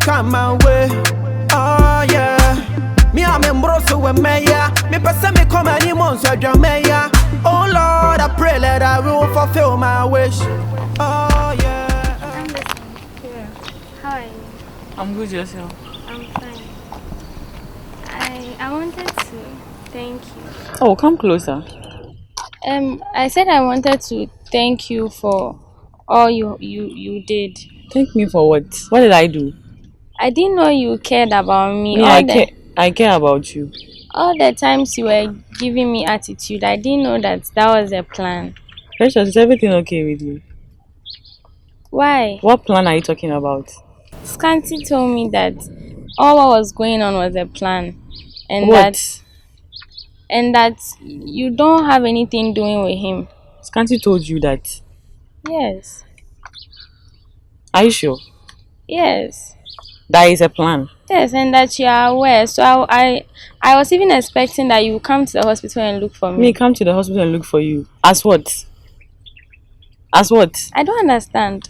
come my way. Oh yeah. Me I'm in broso with Maya. Me person me come any months with Jamaica. Oh Lord, I pray that I will fulfill my wish. Oh yeah. I'm listening. Yeah. How are you? I'm good, yourself. I'm fine. I wanted to thank you. Oh, come closer. I said I wanted to thank you for all you did. Thank me for what? What did I do? I didn't know you cared about me. I care about you. All the times you were giving me attitude, I didn't know that was a plan. Precious, is everything okay with you? Why? What plan are you talking about? Scanty told me that all what was going on was a plan. And What? that you don't have anything doing with him. Scanty told you that? Yes. Are you sure? Yes. That is a plan? Yes, and that you are aware. So I was even expecting that you would come to the hospital and look for me. Me come to the hospital and look for you? As what? As what? I don't understand.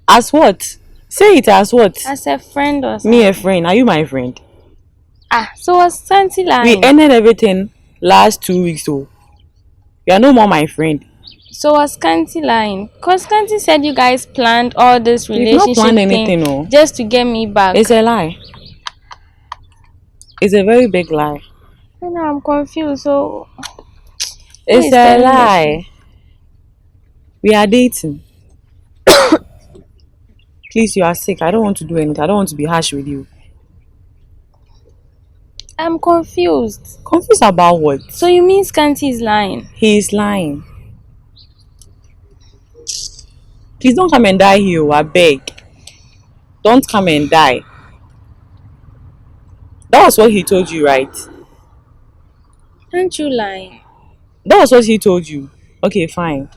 As what? Say it as what? As a friend or something. Me a friend? Are you my friend? So was Scanty lying? We ended everything last 2 weeks though. You are no more my friend. So was Scanty lying? Because Scanty said you guys planned all this relationship We've not planned anything, no. Just to get me back. It's a lie. It's a very big lie. You know, I'm confused. So it's a lie. We are dating. Please, you are sick. I don't want to do anything. I don't want to be harsh with you. I'm confused. Confused about what? So you mean Scanty is lying? He is lying. Please don't come and die here, I beg. Don't come and die. That was what he told you, right? Aren't you lying? That was what he told you. Okay, fine.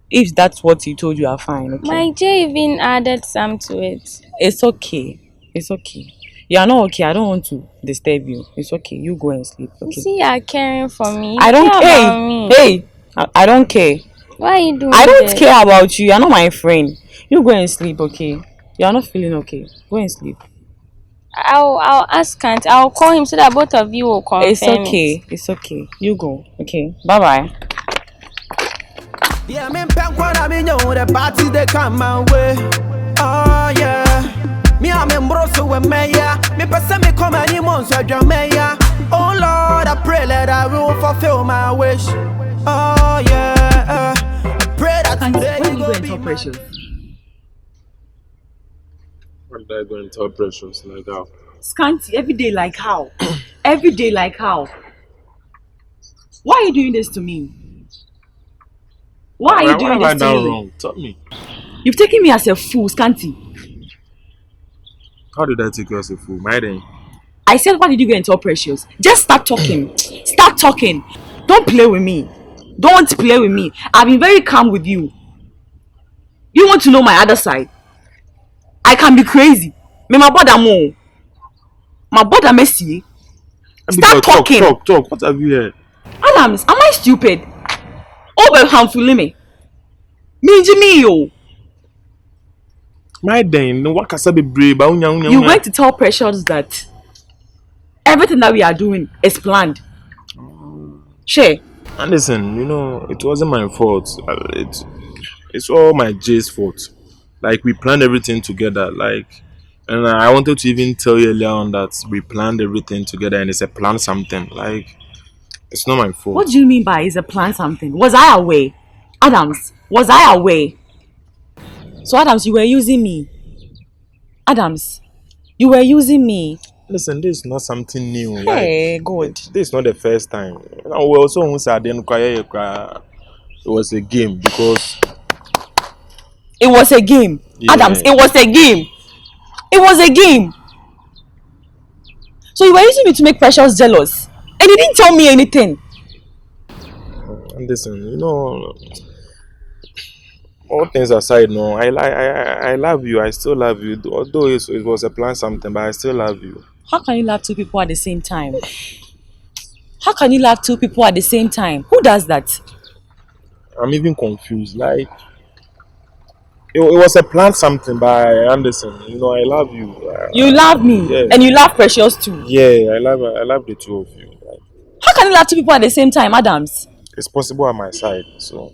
If that's what he told you, are fine. Okay. My J even added some to it. It's okay. It's okay. You are not okay. I don't want to disturb you. It's okay. You go and sleep. Okay. You see, you are caring for me. I don't care. About me. Hey, I don't care. Why are you doing I don't this? care about you. You are not my friend. You go and sleep, okay? You are not feeling okay. Go and sleep. I'll ask Scanty. I'll call him so that both of you will confirm. It's okay. It's okay. You go. Okay. Bye bye. Yeah, me I mean the party they come my way. Oh yeah. Me I'm in broso with Maya. Me person me come any months with Jamaica. Oh Lord, I pray that I will fulfill my wish. Oh yeah. I pray that today you go and tell Precious. When did I go and tell Precious like how? Scanty, every day like how? Every day like how? Why are you doing this to me? Why are you doing this to me? Wrong? Tell me. You've taken me as a fool, Scanty. How did I take you as a fool? My day. I said, why did you go and tell Precious? Just start talking. Start talking. Don't play with me. Don't play with me. I've been very calm with you. You want to know my other side? I can be crazy. Me my brother mo. My brother messy. Start talking. Talk. What have you heard? Adams, am I stupid? Oh, well, harmful me. Me Jimmy yo. My day. No what can say be brave. You went to tell Precious that everything that we are doing is planned. Sure. And listen, you know, it wasn't my fault. It's all my J's fault. Like, we planned everything together. Like, and I wanted to even tell you earlier on that we planned everything together and it's a plan something. Like, it's not my fault. What do you mean by it's a plan something? Was I away? Adams, was I away? So, Adams, you were using me. Adams, you were using me. Listen, this is not something new. Hey, good. This is not the first time. You know, we also said it was a game because it was a game. Yeah. Adams, it was a game. It was a game. So you were using me to make Precious jealous, and you didn't tell me anything. And listen, you know, all things aside, no, I love you. I still love you. Although it was a plan something, but I still love you. How can you love two people at the same time? How can you love two people at the same time? Who does that? I'm even confused. Like, it was a planned something by Anderson. You know, I love you. You love me, Yeah, and you love Precious too. yeah, I love the two of you. Like, How can you love two people at the same time, Adams? it's possible at my side, so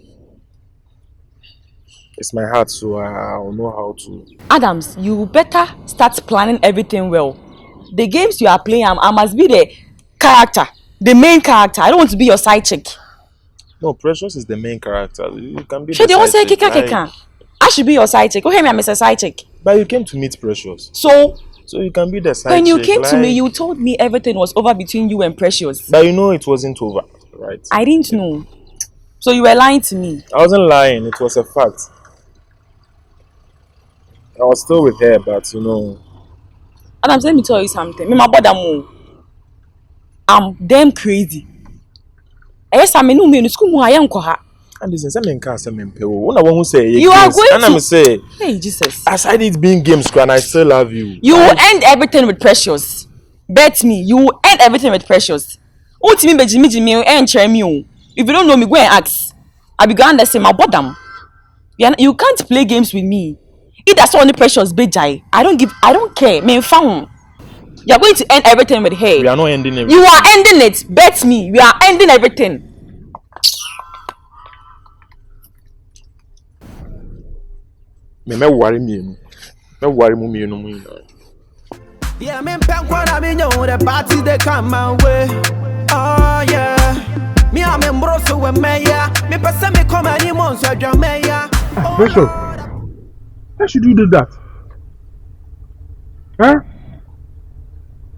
it's my heart, so I'll know how to. Adams, you better start planning everything well. The games you are playing, I must be the character, the main character. I don't want to be your side chick. No, Precious is the main character. You can be She the they want side say chick, kika like, kika. I should be your side chick. Oh, hey, me, I'm a side chick. but you came to meet Precious, So so you can be the side when you chick, came to me, like, you told me everything was over between you and Precious. but you know it wasn't over, right? I didn't know. So you were lying to me. I wasn't lying. It was a fact. I was still with her, but you know, Adams, let me tell you something. Me, my brother, I'm damn crazy. Yes, I mean, in school, I am koha. and this is something can't say me pay. When I want to say You are going and I'm to say, Hey Jesus. aside it being games, and I still love you. You will end everything with Precious. Bet me, you will end everything with Precious. What me Jimmy and me. If you don't know me, go and ask. I be going to say my bottom. You can't play games with me. If that's only Precious Bejai, I don't care. Me found. You are going to end everything with her. We are not ending everything. You are ending it. Bet me, we are ending everything. Me worry me. Me worry me no more. Yeah, me pen when I mean the party they come my way. Oh yeah. Me I'm in broso with me yeah. Me person me come any months so jam me yeah. Precious, why should you do that? Huh?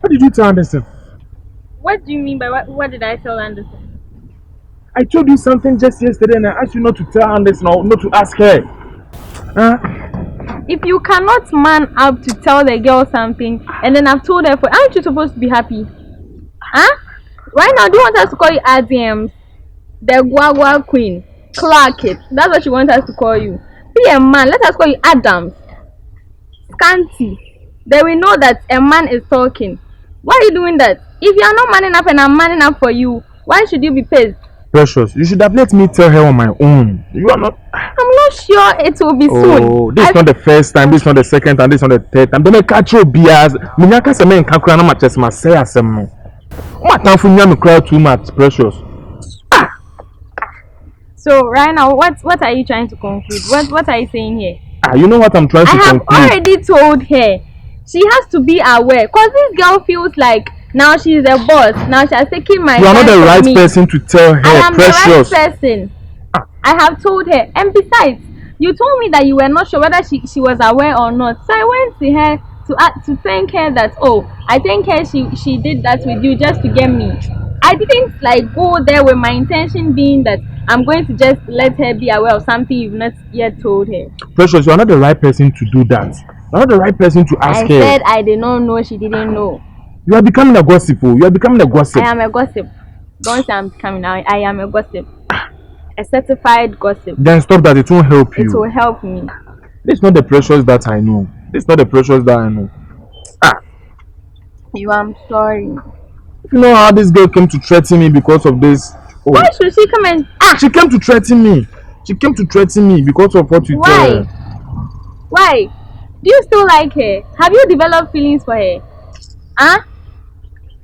What did you tell Anderson? What do you mean by what did I tell Anderson? I told you something just yesterday and I asked you not to tell Anderson or not to ask her. Huh? If you cannot man up to tell the girl something and then I've told her aren't you supposed to be happy? Huh? Right now, do you want us to call you ADMs? The Guagua Queen. Clark it. That's what you want us to call you. Be a man. Let us call you Adams. Scanty. Then we know that a man is talking. Why are you doing that? If you are not manning up and I'm manning up for you, why should you be pissed? Precious, you should have let me tell her on my own. You are not. I'm not sure it will be soon. Oh, this is not the first time, this is not the second time, this is not the third time. Don't make catch your bias. Minyaka se men kakura na matches ma say asem no. What time for me cry too much, Precious? So right now, what are you trying to conclude? What are you saying here? You know what I'm trying to I have conclude. already told her. She has to be aware. Cause this girl feels like now she's a boss. Now she's taking my. You are not the right person to tell her, I am Precious. the right person. I have told her. And besides, you told me that you were not sure whether she was aware or not. So I went to her to thank her that I think her she did that with you just to get me. I didn't like go there with my intention being that I'm going to just let her be aware of something you've not yet told her. Precious, you are not the right person to do that. You are not the right person to ask her. I said I did not know she didn't know. You are becoming a gossip. You are becoming a gossip. I am a gossip. Don't say I'm becoming now. I am a gossip. A certified gossip. Then stop that. It won't help you. It will help me. This is not the Precious that I know. This is not the Precious that I know. I'm sorry. If you know how this girl came to threaten me because of this. Why should she come and She came to threaten me. She came to threaten me because of what you told her. Why? Do you still like her? Have you developed feelings for her? Huh?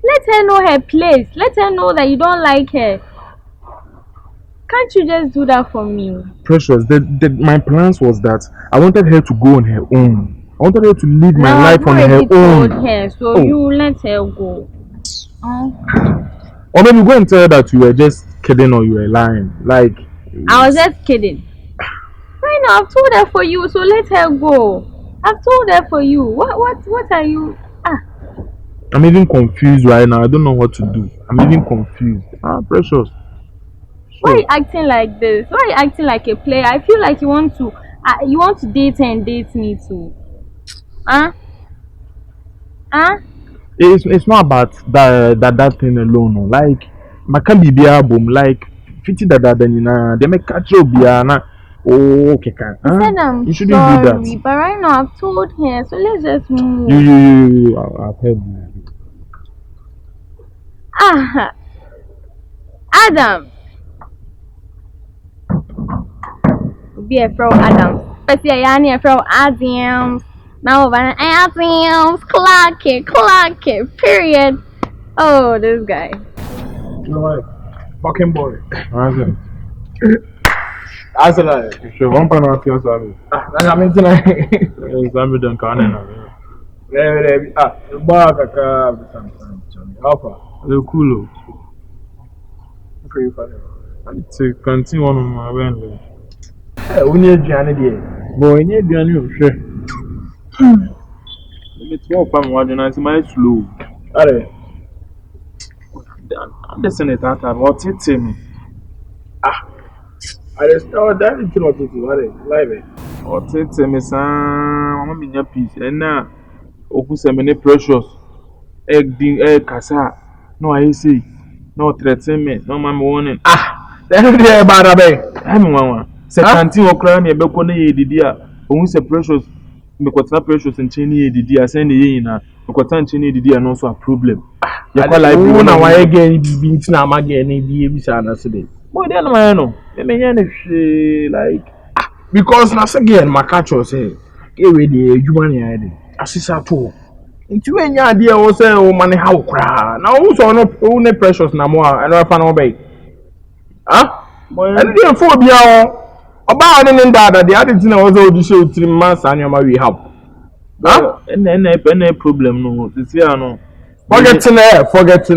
Let her know her place. Let her know that you don't like her. Can't you just do that for me? Precious, my plans was that I wanted her to go on her own. I wanted her to live my life on her own. Told her, so you let her go. Or maybe go and tell her that you were just kidding or you were lying. Like I was just kidding. Right now, I've told her for you, so let her go. I've told her for you. What are you? I'm even confused right now. I don't know what to do. I'm even confused. Precious. Why are you acting like this? Why are you acting like a player? I feel like you want to date her and date me too. It's not about that thing alone. No. Like, I can't be album. Like, 50 that they make catch up. Oh, okay, I said you shouldn't sorry, do that. but right now I've told her, so let's just move. I've heard you. Adam. Be a pro Adam. But yeah, yani from ADMs. Now over ADMs, clock it, period. Oh, this guy. You know what? Fucking boy. As I should one pan out your salary. I mean tonight. Examine them can. Baka Alpha. The cool. To continue on my way. Only a journey there. Boy, you journey. It's more fun watching as my slow. I'm just in it at what it's him. I just thought that it's not it. Live. What it's him is I'm in your piece. And now, Oku semene precious. Egg kasa. No, I see. No threaten me. No, man, warning. Then there, Barabe. I'm one. Scanty or crying a becone Iddi. Who say precious. Because not precious and Chinny Iddi. I send the in. Because Chinny Iddi and also a problem. You call like one hour again, beats now again, be today. Boy, then I know. They may like because now again, my catch was say, get ready, human assist at all. Into any idea was say, oh, money how cry. Now, also, no only precious no more, and I found obey. Huh? And then phobia about an that the other thing was all the show 3 months and your we have. Huh? And then a problem, no, this year, no. Forgetting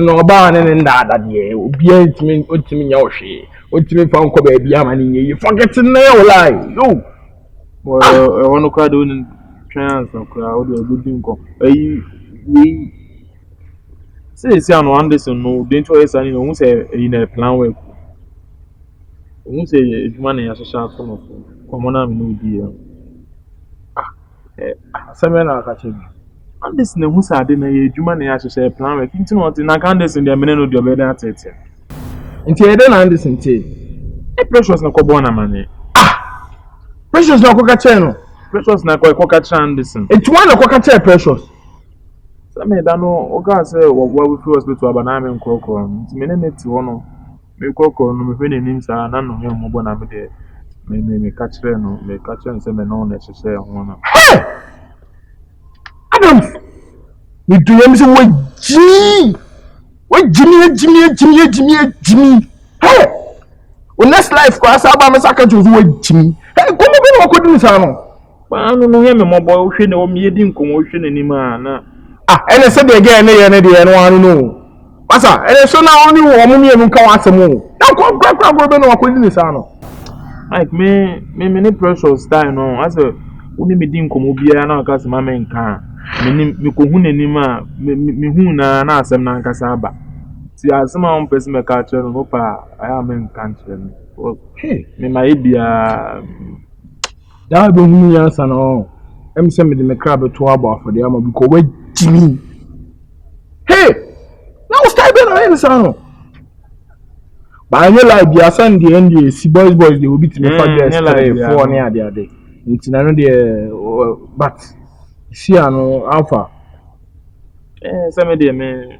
no about and that year. Be it me, what me yoshi. What me found Kobe Biamani. You forgetting no lie. You. Well, I want to cry doing chance of crowd or good thing. We say, I'm on this no, don't you say, who say in a plan work. Who say if money has a sharp from common no dear. Seven catching. And this never said in a human as a plan work. Into what in a candidates in the minute of your bed at it. Until I don't understand. A precious no cobona money. Precious no coca channel. Precious na coca chandison. It's one of coca precious. Some I don't know. Oga say what we feel hospital about name crocon. It's minute to one. Me crocon, no me names are none of him mobile name there. Me catch no, me catch and say me no necessary one. Adams! We do him say what Jimmy! What Jimmy! Hey! When next life, cross about my second to what Jimmy. Hey, come on, what could you say? I don't know him, my boy, ocean or me didn't commotion any man. And I said again, and one know. Massa, and so now only one me and come out some more. Now come back, what could you say? Like me, many precious time, no, as a only me didn't come over here, and I got my man can. Me kuhune ni ma me hu na asem na nkasa aba ti asema on person me ka chere no pa aya me nkan chere no me ma ebia da be hu ya sa no em se me de me crab to aba for the ama because we Jimmy hey now start be no say no ba any like dia send the end si boys they will beat me for the for near the day ntina no de but see no alpha some dey me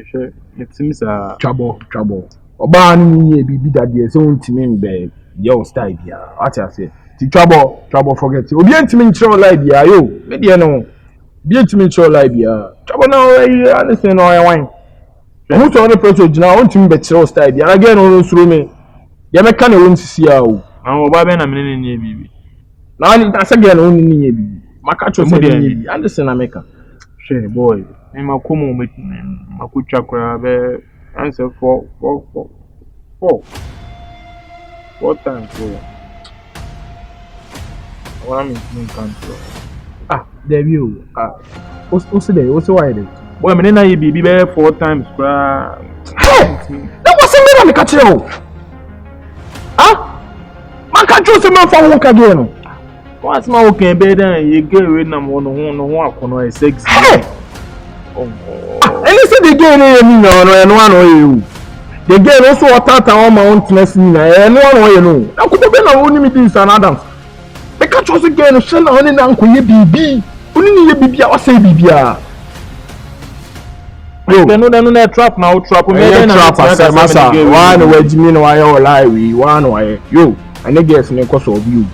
sure it seems trouble oba ni ye bibi that dey so ntimi mbe your style bia what I say ti trouble forget obi ntimi nchiro lie bia yo me dey no bi ntimi nchiro lie bia trouble na understand no wine who to only pressure gina ntimi be chiro style bia again no suro me ye me ka na won sisi a o an oba be na me ne bibi na ni ta se again no ni ye bibi Makacho said, "Anderson America." Shey boy, I'm a common with Makuchakra. Answer 4 times. What I'm in control. There you. What's the day? What's the why? Boy, I mean, I be 4 times. That was a Makacho. Makacho se man for work again. What's my okay bed and you get rid of one sexy. Oh, and you say they get and one way you. They get also a tata on my own blessing and one way you know. I could have been only this and Adams. They catch us again, send on and uncle ye BB. Only ye BB, I say BB. You no trap now, trap. Trap, I said, Massa. One way, Jimmy, why you lie, we one way. You, and I guess, in the course of you.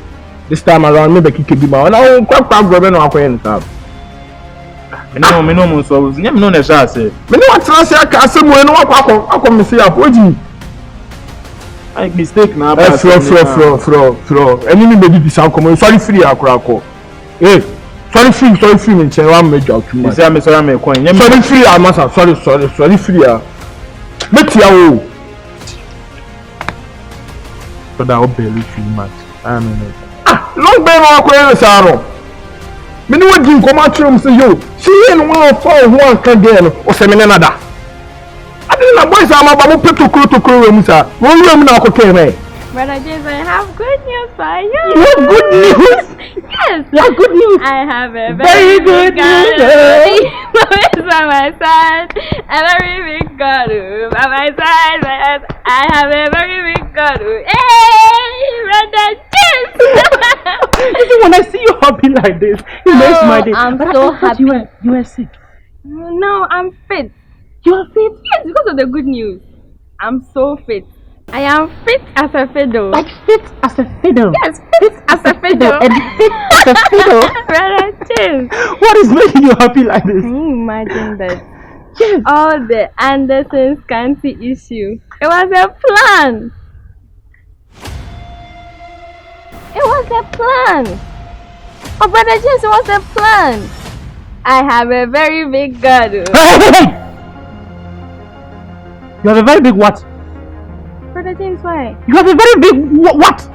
This time around, maybe kick it down. Now, quite grabbing our friends up. Me no so. Me no na sha say. Me no want to say aka say mo no akọ me say apoji. I mistake na ba. Fro. Enemy be di sa come. Sorry free akura akọ. Sorry free me nche wa me dwa too much. Say me sorry me ko. Sorry free amasa. Sorry free ah. Make ya o. So that obey too much. I mean. Long be no akọ say no. Me no wadi nkoma atwere say yo. She ain't one for one can get or say me nada. I didn't boys am about to mu sa. Wo room na akọ me. Brother James, I have good news for you. You have good news? Yes. You have good news? I have a very good news. By my side, a very big God. By my side, I have a very big God. Hey, Brother James. When I see you happy like this, it makes my day. I'm so happy. You were sick. No, I'm fit. You are fit? Yes, because of the good news. I'm so fit. I am fit as a fiddle. Like fit as a fiddle? Yes, fit as a fiddle. And fit as a fiddle? Brother James. What is making you happy like this? Can you imagine that? Yes. All the Anderson Scanty issue. It was a plan. It was a plan. Oh, Brother James, it was a plan. I have a very big God. Hey! You have a very big what? Brother James, why? You have a very big what?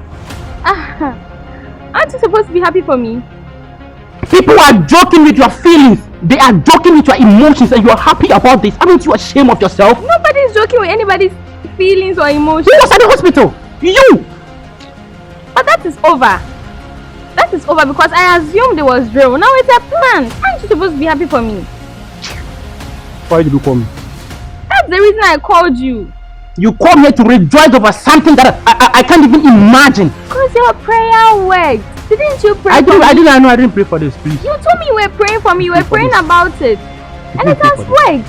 Aren't you supposed to be happy for me? People are joking with your feelings. They are joking with your emotions and you are happy about this. Aren't you ashamed of yourself? Nobody is joking with anybody's feelings or emotions. Who was at the hospital? You! But that is over. That is over because I assumed it was real. Now it's a plan. Aren't you supposed to be happy for me? Why did you call me? That's the reason I called you. You called me to rejoice over something that I can't even imagine. Because your prayer worked. Didn't you pray for me? I didn't pray for this, please. You told me you were praying for me. You were praying about it. And it has worked.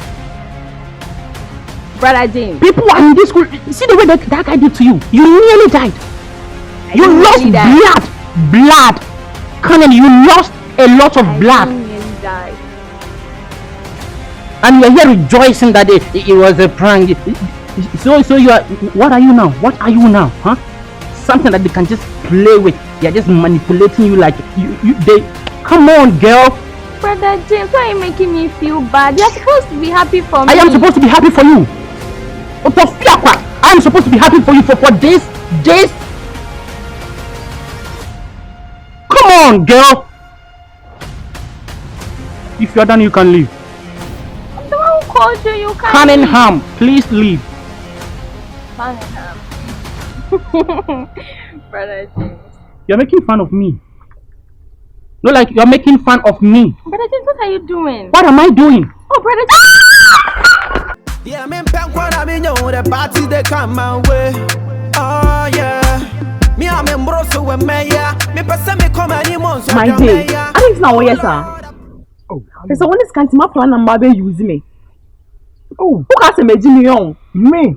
Brother James. People are in this school. See the way that guy did to you. You nearly died. You lost blood. Colonel, you lost a lot of blood. I nearly died. And you're here rejoicing that it was a prank. So you are, what are you now? What are you now? Huh? Something that they can just play with. They are just manipulating you like they come on, girl. Brother James, why are you making me feel bad? You're supposed to be happy for me. I am supposed to be happy for you. I am supposed to be happy for you for this. Come on, girl. If you're done, you can leave. I'm the one who called you. You can't. Cunningham, please leave. Cunningham. Brother James. You're making fun of me. No, like you're making fun of me. Brother James, what are you doing? What am I doing? Oh, Brother James. Yeah, I'm in Pankwana, I know the party they come my way. Oh, yeah. Me, I'm in Brosso with Maya. Me, person me come any months. My day. I think now, yes, sir. Oh, there's a one is Scanty, my plan and baby use me. Oh, who has a medium? Me.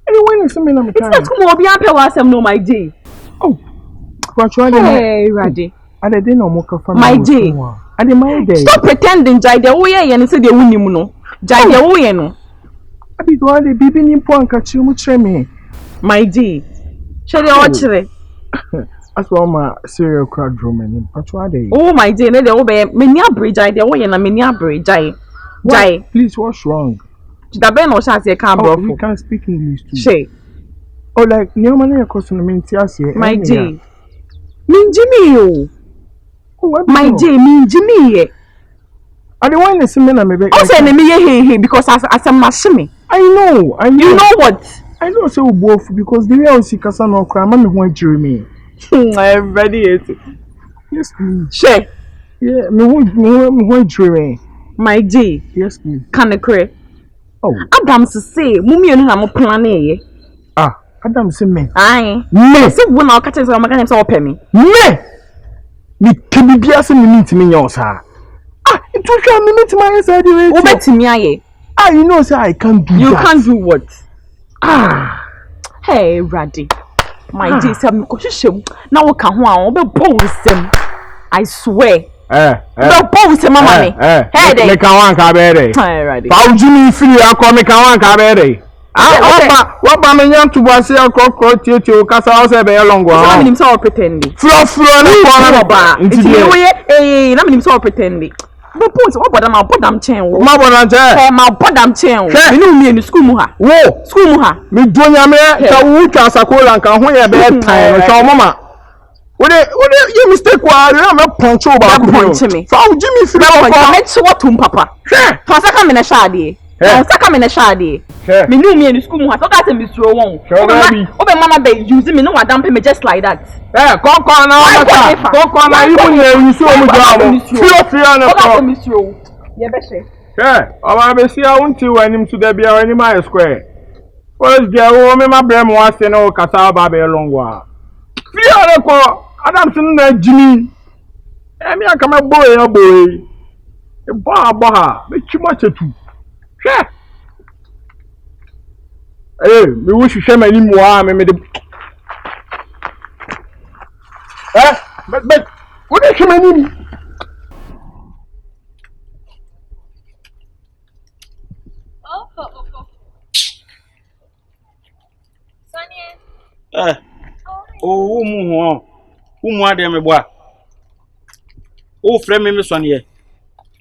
Anyone is something I'm trying. It's not come over here, pay was no my day. Oh, what you are? Hey, Raddy. I didn't know more from my day. I did my day. Stop pretending, Jai. The way and say they win you, no. Jai, the way no. I be going to be in point catch you much me. My day. Shall you watch it? That's why my serial crowd drum and what you are they? Oh, my day. They obey many a bridge. Jai, the way and a many a bridge. Jai. Please, what's wrong? The Ben or Shas, you can't bro. You can't speak English too. Shay. Oh, like, no money cost on the mintias here. My day. Mean Jimmy. My day, mean Jimmy. I don't want to see me. I said, me because as a machine. I know. You know what? I know so both because the way I see Casano crime, I'm going to me. I'm ready. Yes, please. Shay. Yeah, me want to my day. Yes, please. Can I cry? Oh. Adam to say, Mummy and I'm planning. Ah, Adam say me. Aye. Me. Say when I'll catch my can so pay me. Me can be as a minute me yours. Ah, it took a minute my side. Over to me, aye. Ah, you know, say I can't do you that. You can't do what? Ah. Hey, Raddy. My dear, some question. Now we can one be both them. I swear. The both them, mamma. Hey, they can one cabere. Right. How Jimmy free? I come make one cabere. What by me young to was here? Cockroach to Casa House a very long while. I'm himself pretending. Flow, no bar. Into the way, I'm himself pretending. But what am I put them chain? My bottom chain. You know me in the school muha. Whoa, school muha. Me doing ya me, the Wuka Sakola and can wear bed time. So, Mama. What you mistake? Why I'm a punch over me. Found Jimmy free. Let's what to Papa. Pasaka in a shady. Pasaka in a shady. Me knew me in the school muha. So that's a Mr. Wong. Open Mama Bay using me no one dump me just like that. Come now. Come now. You show me drama. Feel on the floor. Yeah, better. I will see. I want to when him to the be any mile square. First, there will me my brain was to know Casaba be a long while. Feel on the call. Adamson, Jimmy. I mean, I come a boy. A bar, make too much of two. Hey, we wish you share my name. But what is your name? Oh, who are them? Oh, friend, me, Sonia.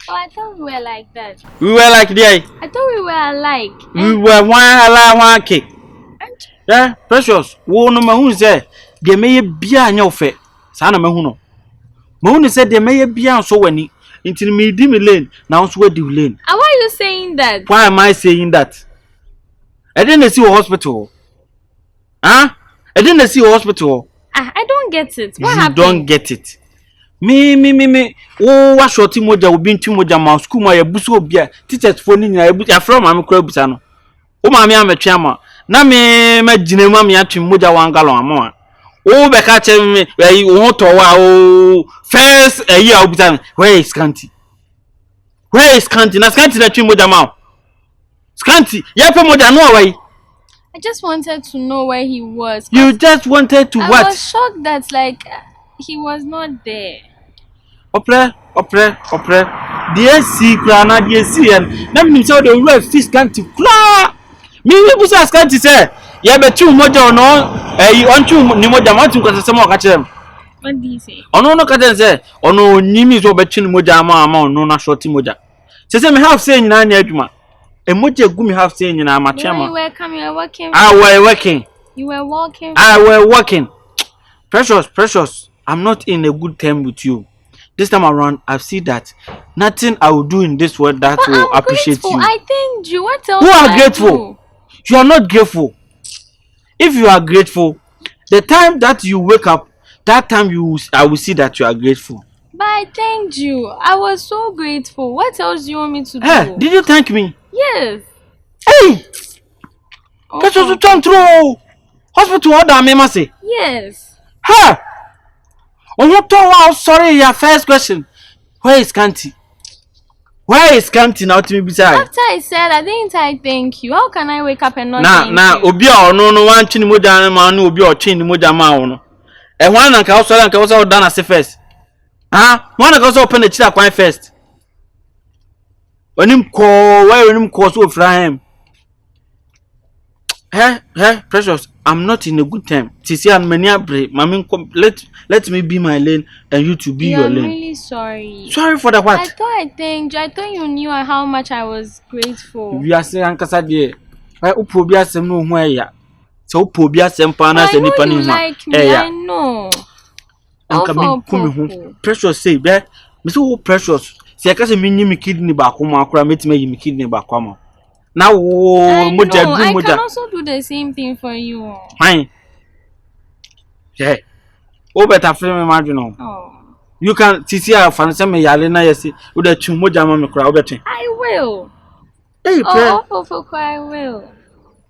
Oh, I thought we were like that. We were like that. I thought we were alike. We were one cake. Yeah, precious. Wo no mahu say de meye bia anya ofe. Sa na mahu no. Mahu say de meye bia so wani. Inti me di me lane, na so wadi lane. And why are you saying that? Why am I saying that? I didn't see a hospital. Huh? I didn't see a hospital. I don't get it. What you happened? Don't get it. Me. Oh, what shorty moja obi ntu moja ma school ma ya buso obia. Teachers phone ni na ya buso afro ma me kura busa no. O ma me ametwa ma. Na me magine mu me atwe moja wangalo ama. O be ka che me wo to wa o first year obusa. Where is Scanty? Where is Scanty? Na Scanty na twe moja ma. Scanty, ya pe moja no awai. I just wanted to know where he was. You just wanted to what? I was shocked that he was not there. Opre. The AC krana the AC and na me say the ref fish Scanty kla. Me bu say Scanty say ya betu moja no ontu ni moja ma tu kwase mo ka kire. What do you say? Ono no ka say ono nyimi so betu ni moja ama ono na short moja. Say me have say nyina na adwuma. Emoja gu me have say nyina ma chiama. You were coming, you were working. I were working. You were walking. I were working. Precious. I'm not in a good term with you. This time around, I've seen that nothing I will do in this world that but will I'm appreciate grateful. you. I thanked you. What else? Who are I grateful? do? You are not grateful. If you are grateful, the time that you wake up, that time I will see that you are grateful. But I thanked you. I was so grateful. What else do you want me to do? Hey, did you thank me? Yes. Hey! Oh. That's what you turn through. Hospital order, me must say. Yes. Hey! Oh, you told sorry, your first question. Where is Scanty? Where is Scanty now to me beside? After I said, I didn't I thank you. How can I wake up and not thank you? Obi a no one chin moja ma no obi o chin moja ma no. E hwan na ka so done as first. Ah, hwan na ka so open the chira kwan first. Onim ko so ofra him. Hey, precious. I'm not in a good time. Tisi and many abre. Mami, let me be my lane and you to be your lane. I'm really sorry. Sorry for the what? I thought I thanked you. I thought you knew how much I was grateful. We are saying ankasa de. Why upo bi asem no ho eya. So upo bi asem pa na se nipa ni ho. I know. Anka me kumi ho. Precious say be. Me so precious. Se akase me nyi me kidney ba ko ma akura metime yi me kidney ba kwa ma. Now, I can also do the same thing for you. Fine. Yeah. Oh, better frame imagine. Oh. You can see a fancy me yalina yesi with the chumoja mama crowd. I will. Hey, Opoku, I will.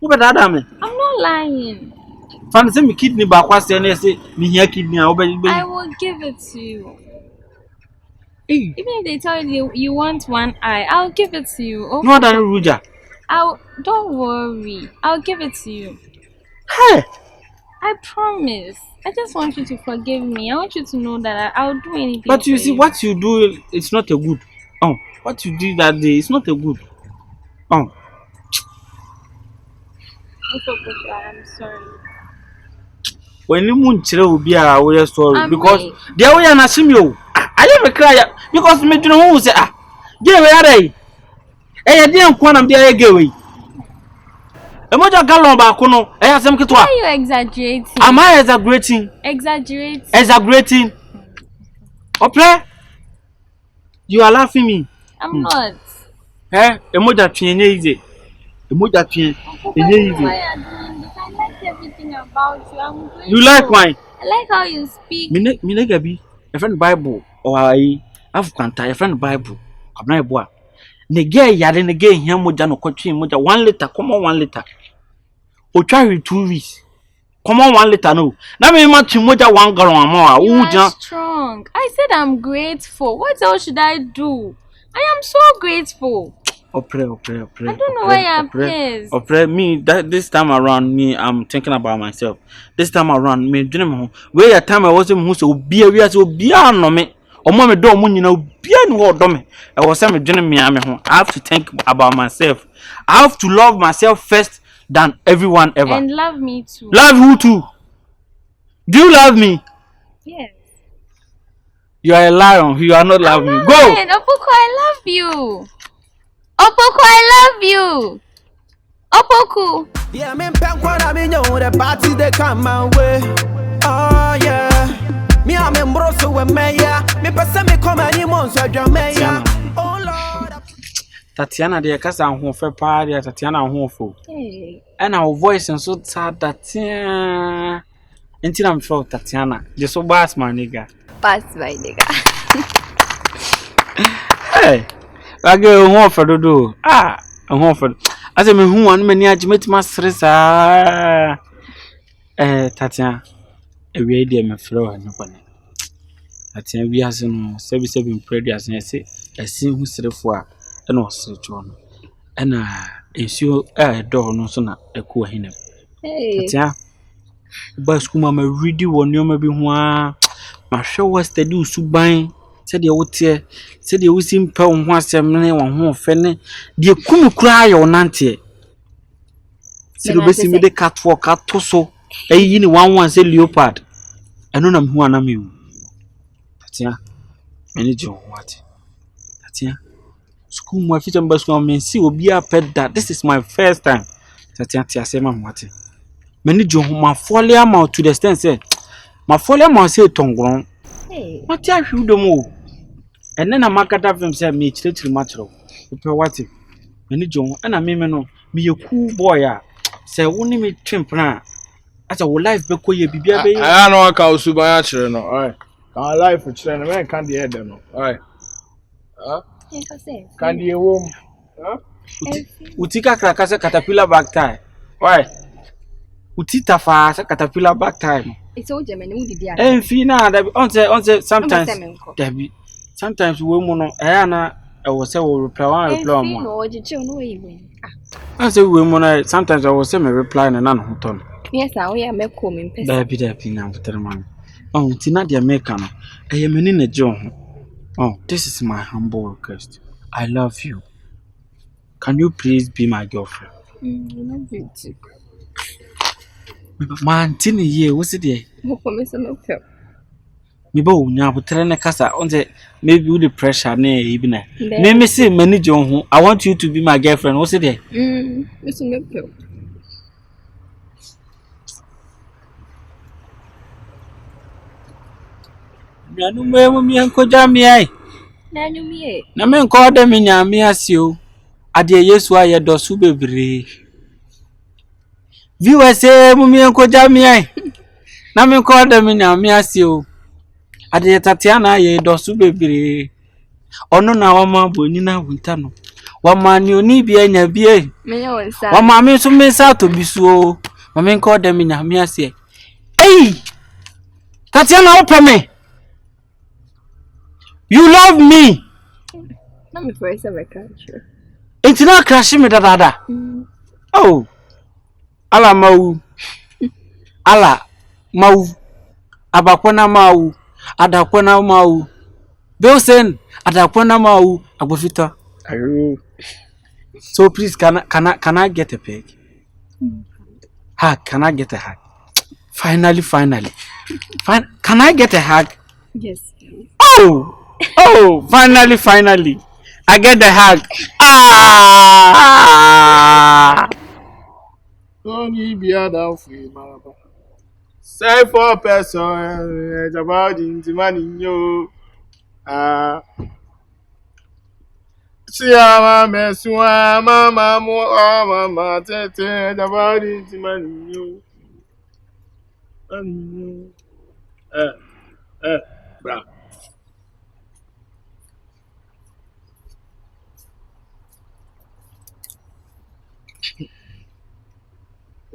Who better than me? I'm not lying. Fancy me kidney back was and say me here kidney. I will give it to you. Hey. Even if they tell you want one eye, I'll give it to you. Okay. No, than Ruja. Don't worry. I'll give it to you. Hey, I promise. I just want you to forgive me. I want you to know that I'll do anything. But you for see, what you do, it's not a good. What you did that day, it's not a good. Opoku, I'm sorry. When you moon chill will be a way story because weak. the way I assume you. I am a cry because me do know who say get away are they? Eh, didn't want them there get away. Emoja gallon back no. Eh, some kitwa. Why are you exaggerating? Am I exaggerating? Exaggerating. Exaggerating. Okay? You are laughing me. I'm not. Emoja twenye easy. Emoja twenye Why are you easy. doing this? I like everything about you. I'm grateful. You like mine? I like how you speak. Me gabi. A friend Bible or I have kanta. A friend Bible. I'm not a boy. Nege yare nege here moja no kochi moja 1 liter. Come on 1 liter. O try with 2 weeks. Come on 1 liter no. That mean much moja 1 gallon more. You are strong. I said I'm grateful. What else should I do? I am so grateful. Opre. I don't know why I'm pissed. Opre me that this time around me I'm thinking about myself. This time around me dream where your time I wasn't who so be a we as be no me. O mo me do mo nyina obi an wo do me. E was say me dream me am ho. I have to think about myself. I have to love myself first than everyone ever. And love me too. Love who too? Do you love me? Yes. You are a lion. You are not loving me. Go. Opoku, I love you. Opoku, I love you. Opoku. Yeah, me pen kwa me know the party they come my way. Oh yeah. Me am embroso we meya. Me pesa me come any monso dwa meya. Oh Lord. Tatiana de kasa ho fe pa de Tatiana ho fo. Hey. And our voice and so sad that until I'm sure Tatiana. Just so bass my nigga. Pass by nigga. Hey. I go home for do. Home for. As I mean who one many ajimeti masresa. Tatiana. We dey me flow no bone. Tatiana we has no sebi pray as say who serefo a na osrecho no. Na ensuo door no so na eku ahinem. Hey. Tatiana. Ba school mama ready won nyoma bi ho a. Ma hwe was study usuban. Said the wotie said the usim pe ho asem ne wo ho fe ne de kunu kura ya onante said obesi me de catwalk atoso eyi ni one say leopard eno na hu ana mewu tatia meni je ho ate tatia school mo afita mba school men see obi a peda this is my first time tatia tia say ma ho ate meni je ho ma follow am to the extent say ma follow am say tongron what ya hwu do mo. And then I market film say me chiri matro. What if? Many John and I mean no me a cool boy say only me trim plan. As a life be ko ye bibia be. I know ka usuba chire no. All right. Our life for chire no man can the head no. All right. Can the womb. Utika kraka se caterpillar back tie. Why? Utita fa se caterpillar back time. It's all German who did that. Eh fina that on say sometimes there be sometimes we mono na I was say we reply one reply one. No, no even. I say we mono sometimes I was say me reply na no ton. Yes, we are make come in person. There na butere man. Oh, tina dia make no. Eh me ni na je ho. Oh, this is my humble request. I love you. Can you please be my girlfriend? I love you too. Man, tini ye, what's it there? Hope for me some help. Me bo nya butere na kasa on say maybe with the pressure na even na. Me say manage ho. I want you to be my girlfriend. What's it there? Me some help. Nyanu me mi anko jami ai. Nanyu mi e. Na me nko de me nyame asio. Ade Yesu aye dosu bebre. Viewers say mi anko jami ai. Na me nko de me nyame asio. Ade Tatiana aye dosu bebre. Ono na wama boni na hunta no. Wama ni oni bi anya bi e. Me yon sa. Wama me so me sa to bisuo. Ma me nko de me nyame asie. Hey! Tatiana open me. You love me. Na me for say country. It's not crashing me dada. Oh. Ala mau. Ala mau. Abakwana mau. Adakwana mau. Bilson, adakwana mau. Abofita. Ayo. So please, can I get a peg? Hug, can I get a hug? Finally. Can I get a hug? Yes. Oh, finally. I get the hug. Ah! Only be down free, Maraba. Say for person, it's about the money, yo. See, mama, swa, mama, mama, tete, it's about the money, yo. Bra.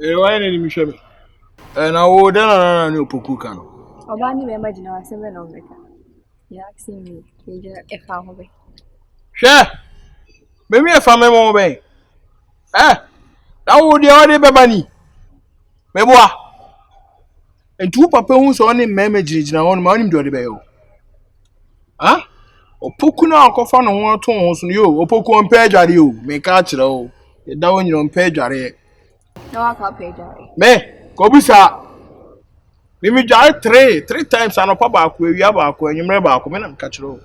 Why didn't you show me? And I would then Opoku can. Obani me imagine I say no make. You asking me, you just a hobby. Share. Maybe a family more bay. Now would the other baby. Meboa. And two papa who's on him messages now on money to the bayo. Opoku na akọfa no ho to ho so yo Opoku on page are you make catch o e da won on page are No, I can't pay Jerry. me ko bisa me jare three times anopa ba ko ewia ba ko enyumre ba ko me na catch o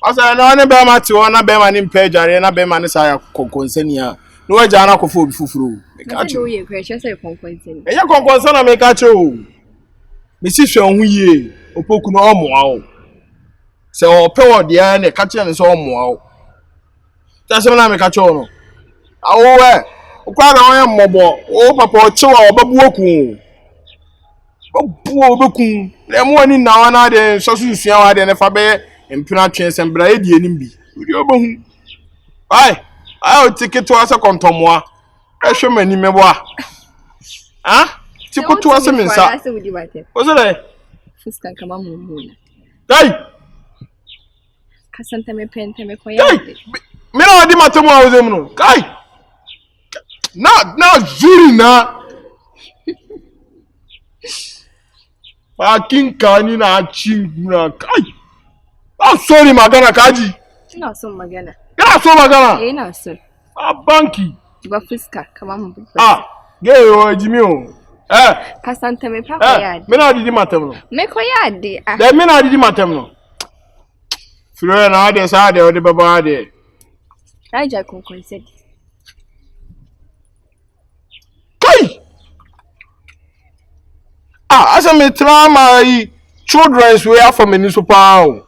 asa na ne be ma ti o na be ma ni page are na be ma ni sa ya konkonsani a no wa jara ko fo obi fufuru me catch o You pressure say confronting. e ya konkonsana me catch o me si hwe ho yie Opoku no omo a o se o pe wo dia na catch na so omo a o ta se na me catch o no awo we ukwa ga won mmobo o papa o chiwa obabu oku obu obeku le mo ani na wana de so susua wa de ne fa be empina twen sembra e die nim bi udi obohu ai o ticket to asa kontomoa e hwe mani mebo a ticket to asa minsa o se le Fuska kama mumu. dai Kasanta me pente me koya. dai me na odi matemu a ozem no kai na zuri na Pakin kani na chi na kai. Sorry magana kaji. Ina son magana. Kana so magana? Ina so. Banki. Ba fuska kama mumu. Ge yo jimi o. Kasanta me pa koya. Me na didi matem no. Me koya de. De me na didi matem no. Firo na ade sa ade ode baba ade. Ai ja kon consent. Kai. As I may try my children's way for municipal.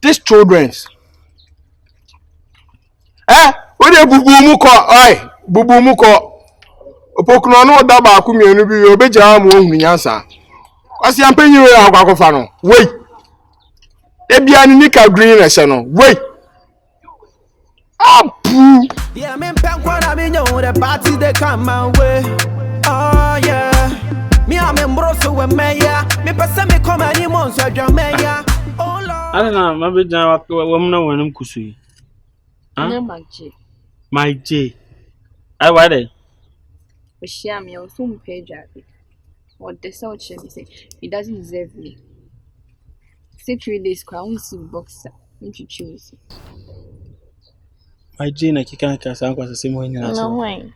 These children's. Where they bubu muko? Oi, bubu muko. Opoku no da ba ku mienu bi obeja mo ohun yansa. Kwasi ampenyi we akwakofa no. Wait. E bia ni nika green ese no. Wait. Apu. Yeah, me pen kwa me know the party they come my way. Oh yeah. Me am embroso we meya. Me pesa me come any months so drum meya. Oh Lord. I don't know, maybe Jan woman no one kusu. Na magje. My J. I why there? We share me on some page abi. What the sound she say he doesn't deserve me. Say 3 days kwa unsi boxer. Nti choose. My J na kika ka san kwa sese mo nyina so. No way.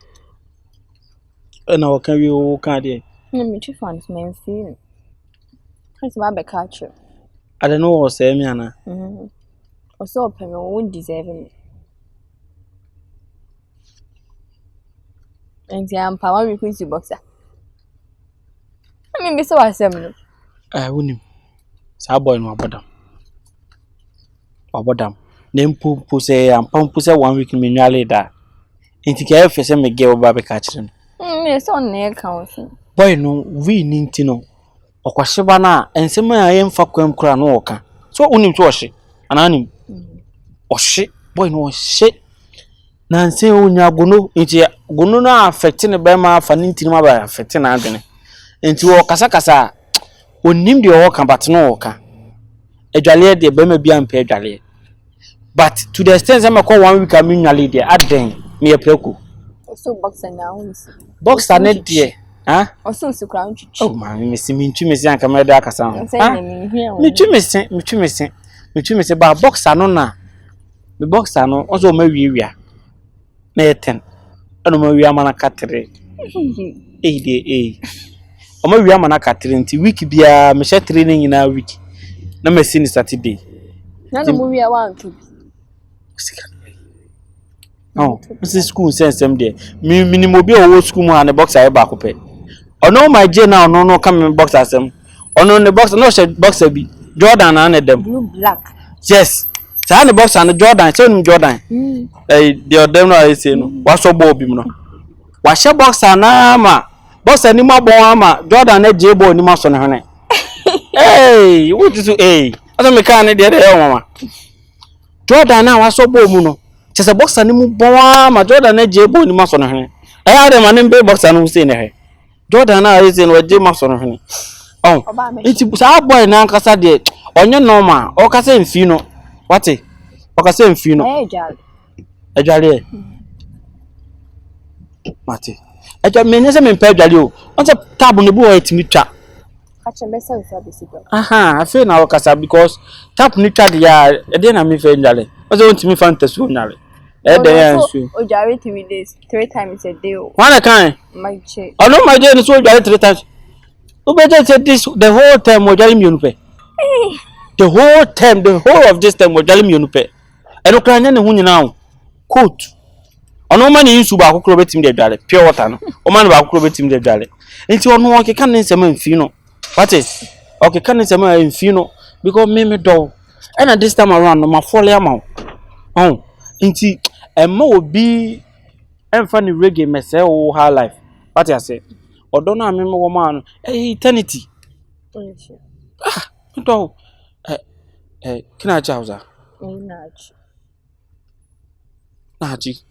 Na wo kan wi wo kan de. Na me chi fans me feel. Kasi ma be catch you. I don't know what say me ana. Also open me won't deserve me. And I'm power request boxer. I mean, be so asem no. Wonim. Sa boy no abodam. Abodam. Nem pu say am pam pu say 1 week me nwale da. Enti ka efe se me ge oba be ka kire no. Me so na e kan so. Boy no we ni nti no. Okwahye na ensem a ye mfa kwam kura no oka. So wonim to ohye. Ananim. Ohye boy no ohye. Na nse onya gono enti gono na affect ne be ma afa ne ntini ma ba affect na adene. Enti wo kasa onim de wo kan bat no wo ka. Adwale de be ma bia mpa adwale. But to the extent say me call 1 week am nwale de aden me e preku. So boxer na unsi. Boxer ne de Huh? Osun su kra ntwitwi. Oh man, me ntwi anka me da akasa ho. Me ntwi ba boxer no na. Me boxer no ozo ma wiewia. Na 10. Ano ma wiya mana katre. Oma wiya mana katre nti week bia me hye training nyina week. Na machine Saturday. Na no mo wiya wan to. Oh, this school sense them there. Minimum be owo school mu and the boxer ba ko pe. Ono my J now no come boxer asem. Ono the boxer no she boxer bi. Jordan na them. Blue black. Yes. Say the boxer and Jordan, say no Jordan. The them no I say no. Wa so ball bi mu no. Wa she boxer na ma. Boxer ni ma bon ama. Jordan na J ball ni ma so ne hene. Hey, what is hey? Asa me kan ne de mama. Jordan na wa so ball mu no. Chese boxer ni mu bon ama Jordan na J ball ni ma so ne hene. Eh ade ma ne be boxer no say ne he. Jordan na reason we J ma so ne hene. Oh. Iti sa boy na nkasa de onye normal. O kasa mfi no. Wate? O kasa mfi no. Ejale. Mate. Eja me nyese me mpa ejale o. On se tab no bu o etimi twa. Kache be say so be sibo. Aha, I feel na o kasa because tap ni twa de ya e de na me fe ejale. O se ontimi fantasy o nyale. E de ya nsu. O jare 3 days, 3 times a day. Wana kan? My che. Oh no, my day so jare 3 times. You better say this the whole time o jare mi onupe. The whole of this time o jare mi onupe. E no kran nya ne hu nyina o. Coat. Ono ma ni nsu ba akokro betim de dwale pure water no. O ma ne ba akokro betim de dwale. Enti ono o ke kan nsem amfi no. What is? Okay, kan nsem amfi no because me do. And this time around no ma fall am. Oh. Enti emma obi emfa ni reggae mese o her life. What you say? Odo na me wo ma no eternity. Ah, do. Kina chauza. Naji.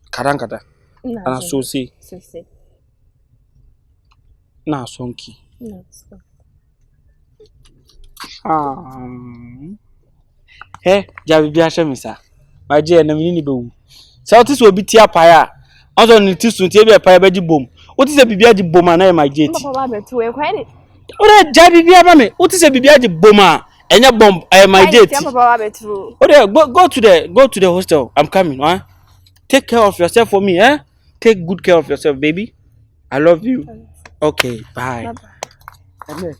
Karankata. Ana sosi. Na sonki. He, jabi bia shemisa. Ma je na mini bewu. Sa otis obi tia paya. Onzo ni tisu tie bia paya beji bom. Otis e bibia ji bom na ma je ti. Papa ba betu e kwani. Ora jabi bia ba me. Otis e bibia ji bom a enya bom my je ti. Papa ba betu. Ora go to the hostel. I'm coming, huh? Take care of yourself for me, eh? Take good care of yourself, baby. I love you. Okay, bye. Bye-bye.